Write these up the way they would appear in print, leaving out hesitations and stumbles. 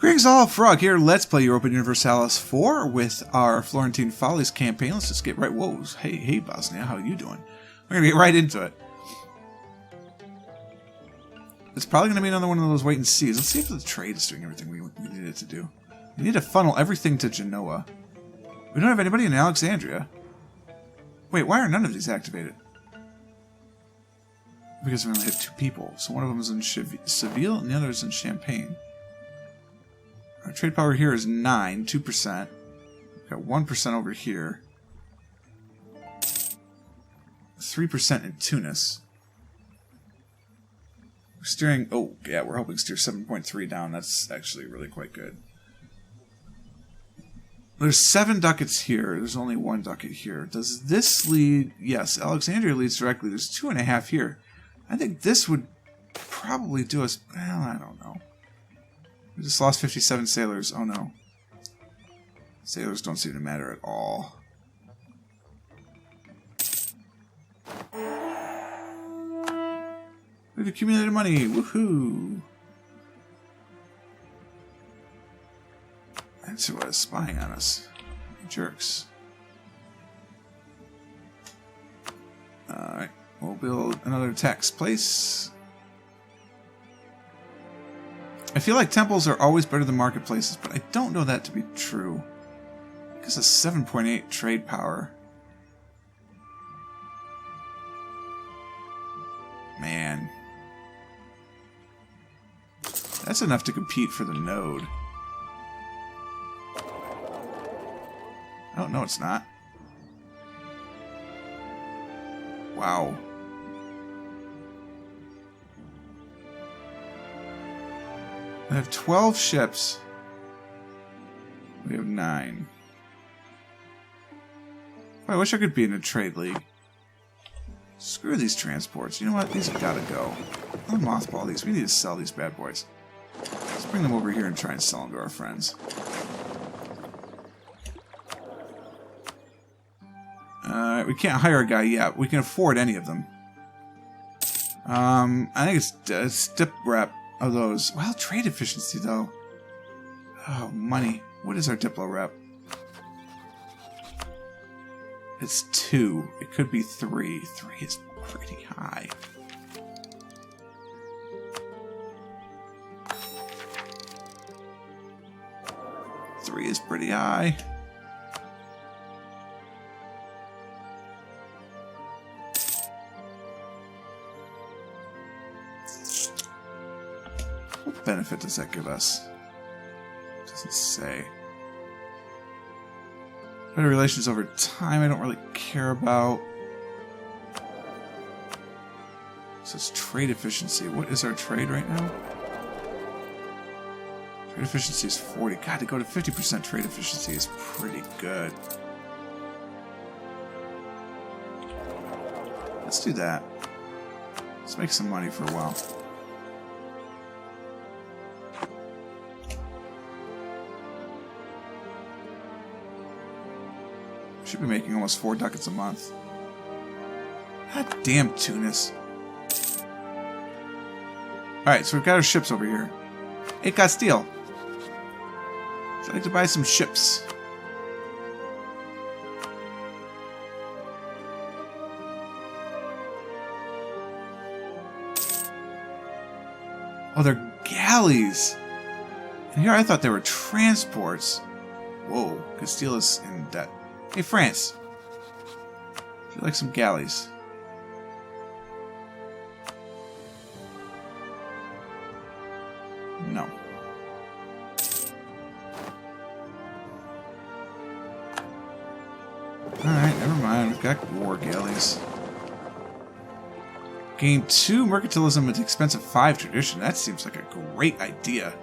Greetings all, Frog here. Let's play Europa Universalis 4 with our Florentine Follies campaign. Let's just get right... Whoa, hey Bosnia, how are you doing? We're going to get right into it. It's probably going to be another one of those wait and sees. Let's see if the trade is doing everything we need it to do. We need to funnel everything to Genoa. We don't have anybody in Alexandria. Wait, why are none of these activated? Because we only have 2 people. So one of them is in Seville and the other is in Champagne. Our trade power here is 9, 2%. We've got 1% over here. 3% in Tunis. We're steering... Oh, yeah, we're hoping to steer 7.3 down. That's actually really quite good. There's 7 ducats here. There's only 1 ducat here. Does this lead... Yes, Alexandria leads directly. There's 2.5 here. I think this would probably do us... Well, I don't know. We just lost 57 sailors. Oh no. Sailors don't seem to matter at all. We've accumulated money. Woohoo! That's who was spying on us. Jerks. Alright. We'll build another tax place. I feel like temples are always better than marketplaces, but I don't know that to be true. Because of 7.8 trade power. Man. That's enough to compete for the node. Oh, no, it's not. Wow. I have 12 ships. We have 9. I wish I could be in a trade league. Screw these transports. You know what? These have got to go. I'll mothball these. We need to sell these bad boys. Let's bring them over here and try and sell them to our friends. We can't hire a guy yet. We can afford any of them. I think it's dip rep of those. Well, trade efficiency, though. Oh, money. What is our Diplo rep? It's 2. It could be 3. 3 is pretty high. Three is pretty high. What benefit does that give us? Doesn't say. Better relations over time, I don't really care about. So it's trade efficiency. What is our trade right now? Trade efficiency is 40. God, to go to 50% trade efficiency is pretty good. Let's do that. Let's make some money for a while. Should be making almost 4 ducats a month. God damn Tunis. Alright, so we've got our ships over here. Hey, Castile. I'd like to buy some ships. Oh, they're galleys. And here I thought they were transports. Whoa, Castile is in debt. Hey, France. Would you like some galleys? No. Alright, never mind. We've got war galleys. Gain 2 mercantilism at the expense of 5 tradition. That seems like a great idea.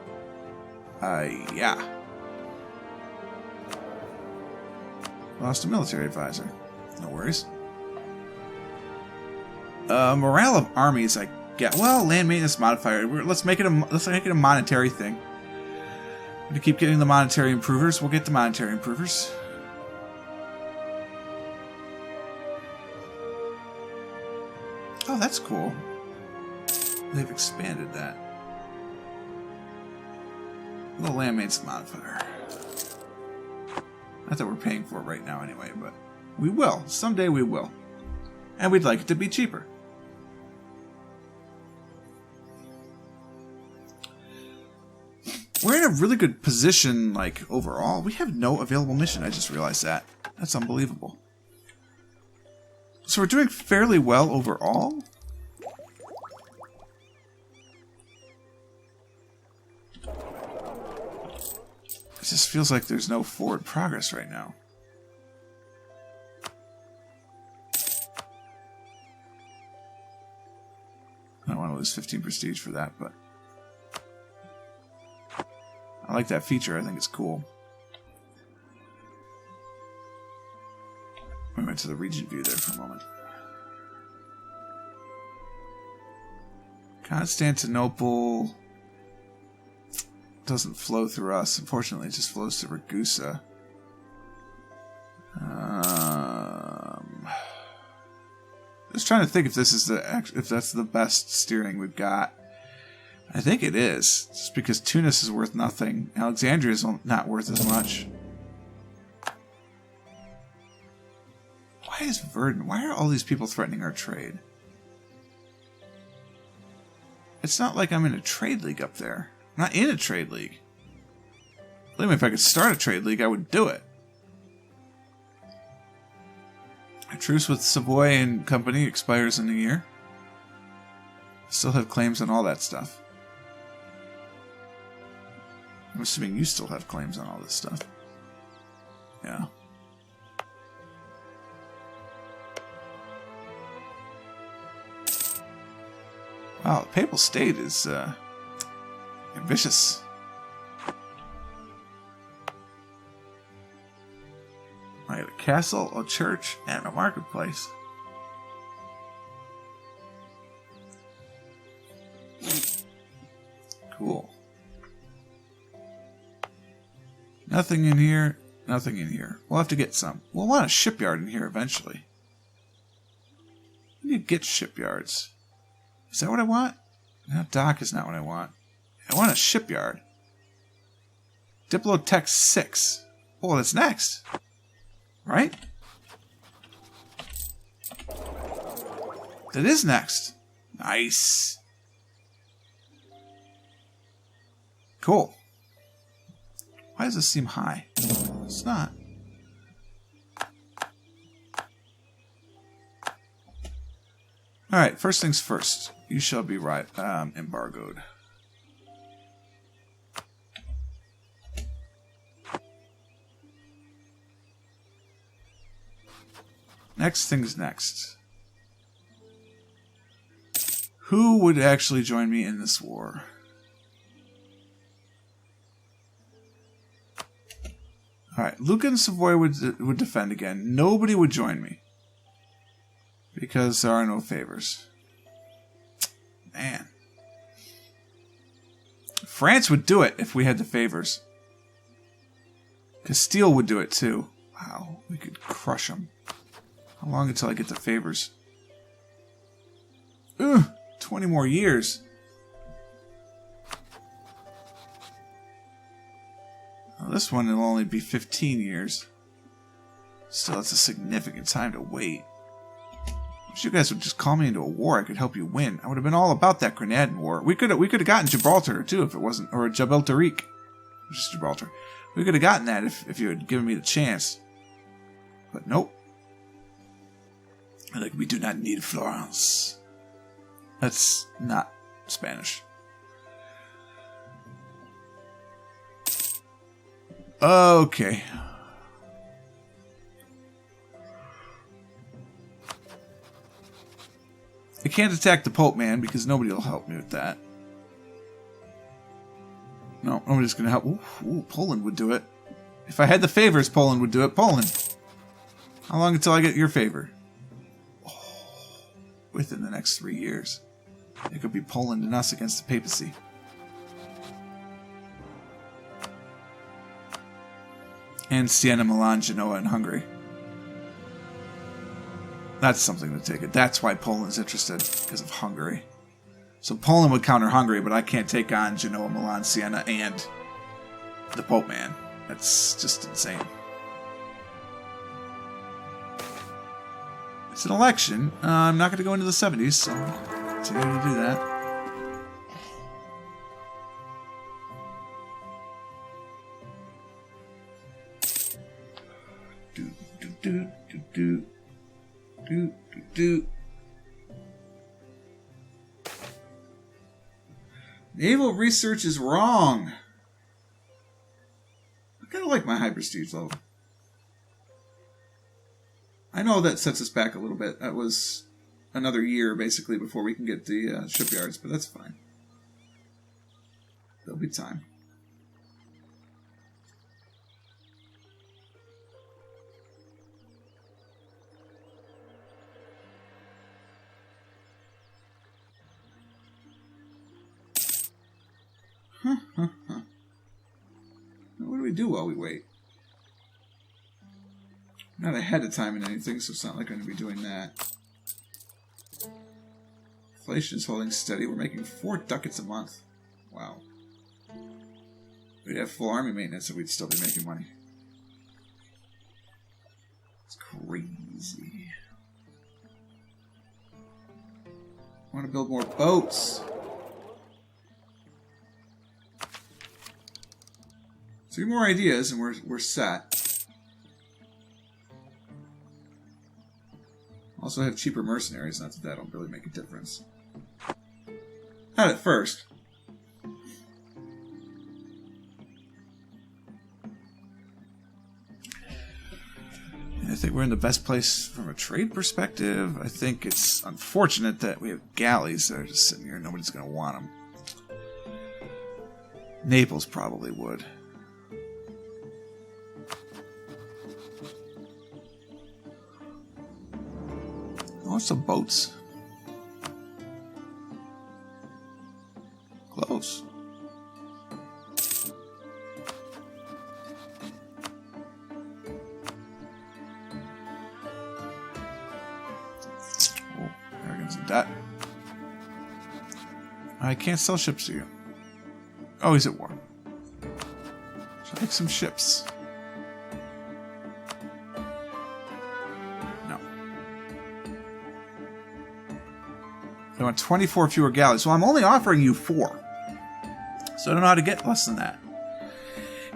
Yeah. Lost a military advisor. No worries. Morale of armies, I get. Well, land maintenance modifier. Let's make it a monetary thing. We're gonna keep getting the monetary improvers. We'll get the monetary improvers. Oh, that's cool. They've expanded that. the land maintenance modifier. Not that we're paying for it right now anyway, but we will. Someday we will. And we'd like it to be cheaper. We're in a really good position, like, overall. We have no available mission. I just realized that. That's unbelievable. So we're doing fairly well overall. It just feels like there's no forward progress right now. I don't want to lose 15 prestige for that, but I like that feature. I think it's cool. We went to the region view there for a moment. Constantinople doesn't flow through us. Unfortunately, it just flows to Ragusa. Just trying to think if this is if that's the best steering we've got. I think it is, just because Tunis is worth nothing. Alexandria is not worth as much. Why is Verdun? Why are all these people threatening our trade? It's not like I'm in a trade league up there. I'm not in a trade league. Believe me, if I could start a trade league, I would do it. A truce with Savoy and company expires in a year. Still have claims on all that stuff. I'm assuming you still have claims on all this stuff. Yeah. Wow, the Papal State is ambitious. I got a castle, a church, and a marketplace. Cool. Nothing in here, nothing in here. We'll have to get some. We'll want a shipyard in here eventually. We need to get shipyards. Is that what I want? No, dock is not what I want. I want a shipyard. Diplotech 6. Oh, that's next. Right? That is next. Nice. Cool. Why does this seem high? It's not. Alright, first things first. You shall be embargoed. Next things next. Who would actually join me in this war? Alright, Lucca and Savoy would defend again. Nobody would join me. Because there are no favors. Man. France would do it if we had the favors. Castile would do it too. Wow, we could crush them. How long until I get the favors? Ugh, 20 more years. Well, this one will only be 15 years. Still, that's a significant time to wait. If you guys would just call me into a war, I could help you win. I would have been all about that Grenadian war. We could have gotten Gibraltar too if it wasn't, or Gibraltarique, which is Gibraltar. We could have gotten that if you had given me the chance. But nope. Like, we do not need Florence. That's not Spanish. Okay. I can't attack the Pope, man, because nobody will help me with that. No, nobody's going to help. Ooh, Poland would do it. If I had the favors, Poland would do it. Poland. How long until I get your favor? Oh, within the next 3 years. It could be Poland and us against the papacy. And Siena, Milan, Genoa, and Hungary. That's something to take it. That's why Poland's interested, because of Hungary. So Poland would counter Hungary, but I can't take on Genoa, Milan, Siena, and the Pope, man. That's just insane. It's an election. I'm not going to go into the 70s, so I'll continue to do that. Naval research is wrong. I kind of like my high prestige level. I know that sets us back a little bit. That was another year, basically, before we can get the shipyards, but that's fine. There'll be time. What do we do while we wait? Not ahead of time in anything, so it's not like I'm going to be doing that. Inflation is holding steady. We're making 4 ducats a month. Wow. We'd have full army maintenance and we'd still be making money. It's crazy. I want to build more boats. 3 more ideas and we're set. Also have cheaper mercenaries, not that that'll really make a difference. Not at first. I think we're in the best place from a trade perspective. I think it's unfortunate that we have galleys that are just sitting here and nobody's going to want them. Naples probably would. Oh, some boats. Close. Oh, arrogance and debt. I can't sell ships to you. Oh, he's at war. Should take some ships. I want 24 fewer galleys. So I'm only offering you 4. So I don't know how to get less than that.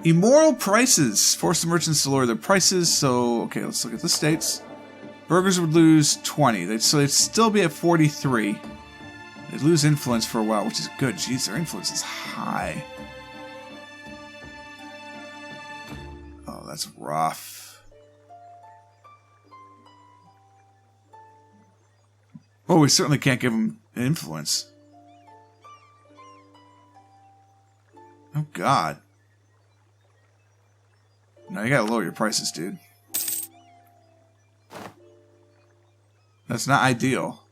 Immoral prices. Force the merchants to lower their prices. So, okay, let's look at the states. Burghers would lose 20. So they'd still be at 43. They'd lose influence for a while, which is good. Jeez, their influence is high. Oh, that's rough. Oh, we certainly can't give them influence. Oh, God. No, you gotta lower your prices, dude. That's not ideal.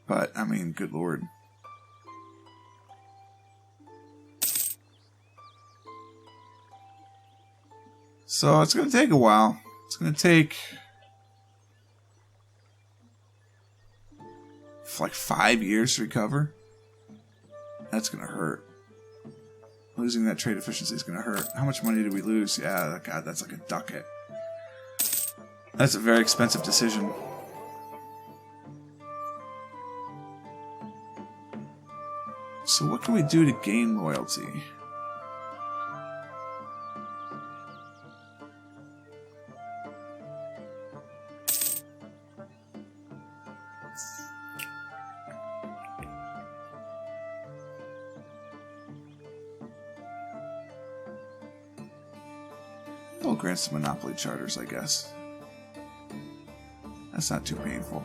But, I mean, good lord. So it's going to take a while. It's going to take like 5 years to recover. That's going to hurt. Losing that trade efficiency is going to hurt. How much money did we lose? Yeah, God, that's like a ducat. That's a very expensive decision. So what can we do to gain loyalty? We'll grant some monopoly charters, I guess. That's not too painful.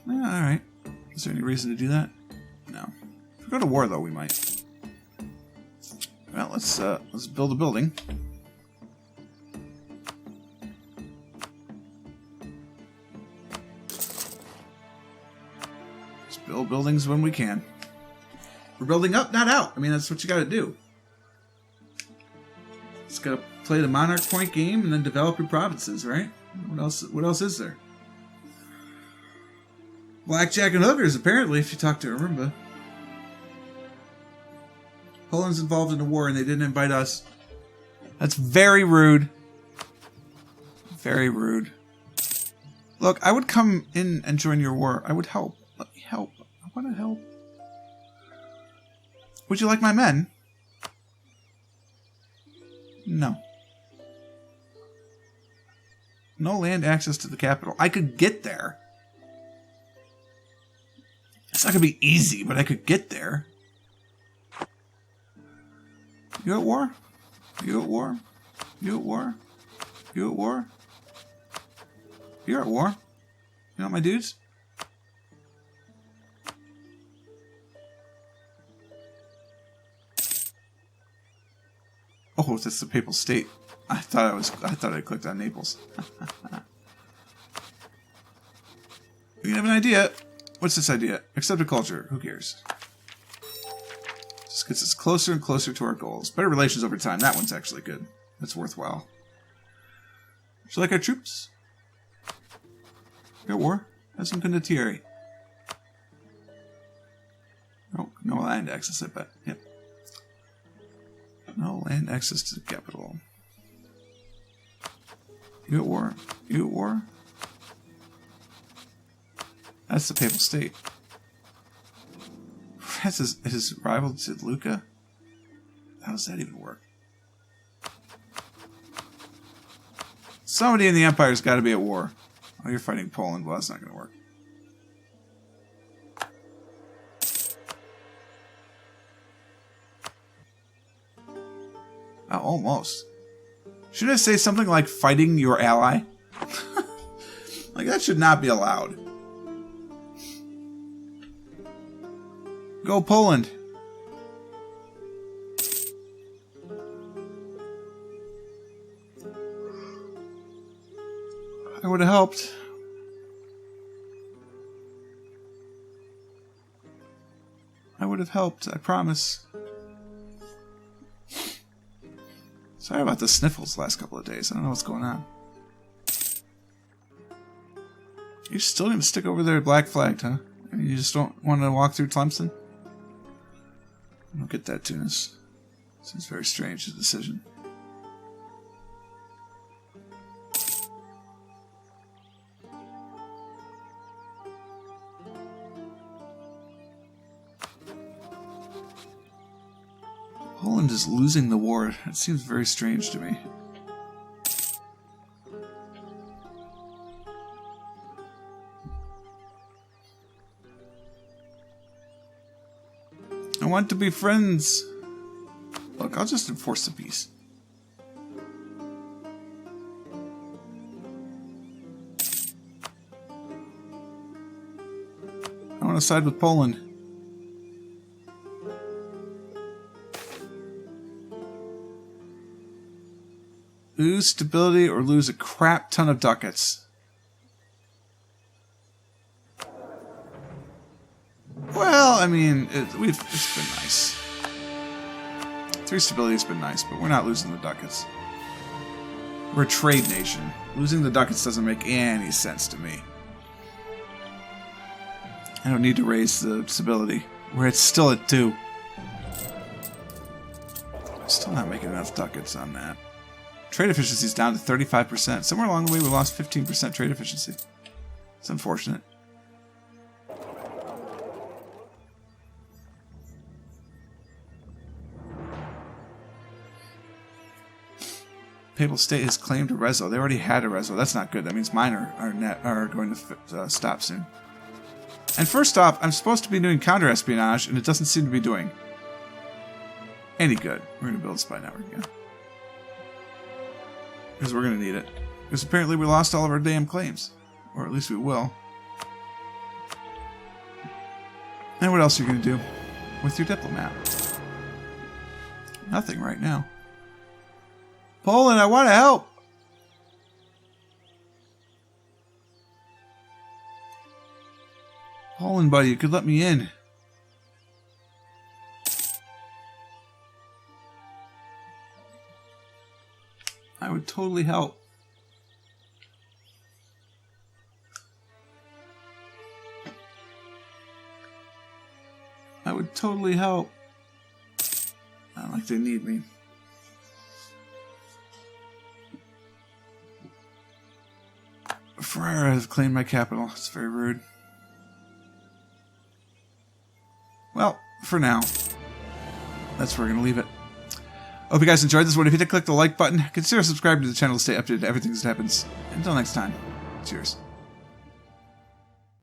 Yeah, alright. Is there any reason to do that? No. If we go to war, though, we might. Well, let's build a building. Just build buildings when we can. We're building up, not out. I mean, that's what you got to do. Just got to play the monarch point game and then develop your provinces, right? What else is there? Blackjack and hookers, apparently, if you talk to Aruba. Poland's involved in a war and they didn't invite us. That's very rude. Very rude. Look, I would come in and join your war. I would help. Let me help. I want to help. Would you like my men? No. No land access to the capital. I could get there. It's not going to be easy, but I could get there. You at war? You at war? You at war? You at war? You're at war. You know my dudes? Oh, that's the Papal State. I thought I clicked on Naples. We have an idea. What's this idea? Accepted culture. Who cares? Just gets us closer and closer to our goals. Better relations over time. That one's actually good. That's worthwhile. Would you like our troops? Go war. Have some condottieri. Oh, no land access, I bet. Yep. No land access to the capital. You at war? You at war? That's the Papal State. France is rival to Lucca? How does that even work? Somebody in the Empire's got to be at war. Oh, you're fighting Poland. Well, that's not going to work. Oh, almost. Should I say something like fighting your ally? Like, that should not be allowed. Go Poland. I would have helped. I would have helped, I promise. Sorry about the sniffles the last couple of days. I don't know what's going on. You're still going to stick over there black flagged, huh? I mean, you just don't want to walk through Tlemcen? I don't get that, Tunis. Seems very strange, the decision. Poland is losing the war. It seems very strange to me. I want to be friends. Look, I'll just enforce the peace. I want to side with Poland. Lose stability or lose a crap ton of ducats. Well, I mean, it's been nice. 3 stability's been nice, but we're not losing the ducats. We're a trade nation. Losing the ducats doesn't make any sense to me. I don't need to raise the stability. We're still at 2. Still not making enough ducats on that. Trade efficiency is down to 35%. Somewhere along the way, we lost 15% trade efficiency. It's unfortunate. Papal State has claimed a reso. They already had a reso. That's not good. That means mine are going to stop soon. And first off, I'm supposed to be doing counter-espionage, and it doesn't seem to be doing any good. We're going to build a spy network again. Because we're going to need it. Because apparently we lost all of our damn claims. Or at least we will. And what else are you going to do with your diplomat? Nothing right now. Poland, I want to help! Poland, buddy, you could let me in. I would totally help. I would totally help. Not like they need me. Ferrara has claimed my capital. It's very rude. Well, for now, that's where we're going to leave it. I hope you guys enjoyed this one. If you did click the like button, consider subscribing to the channel to stay updated to everything that happens. Until next time, cheers.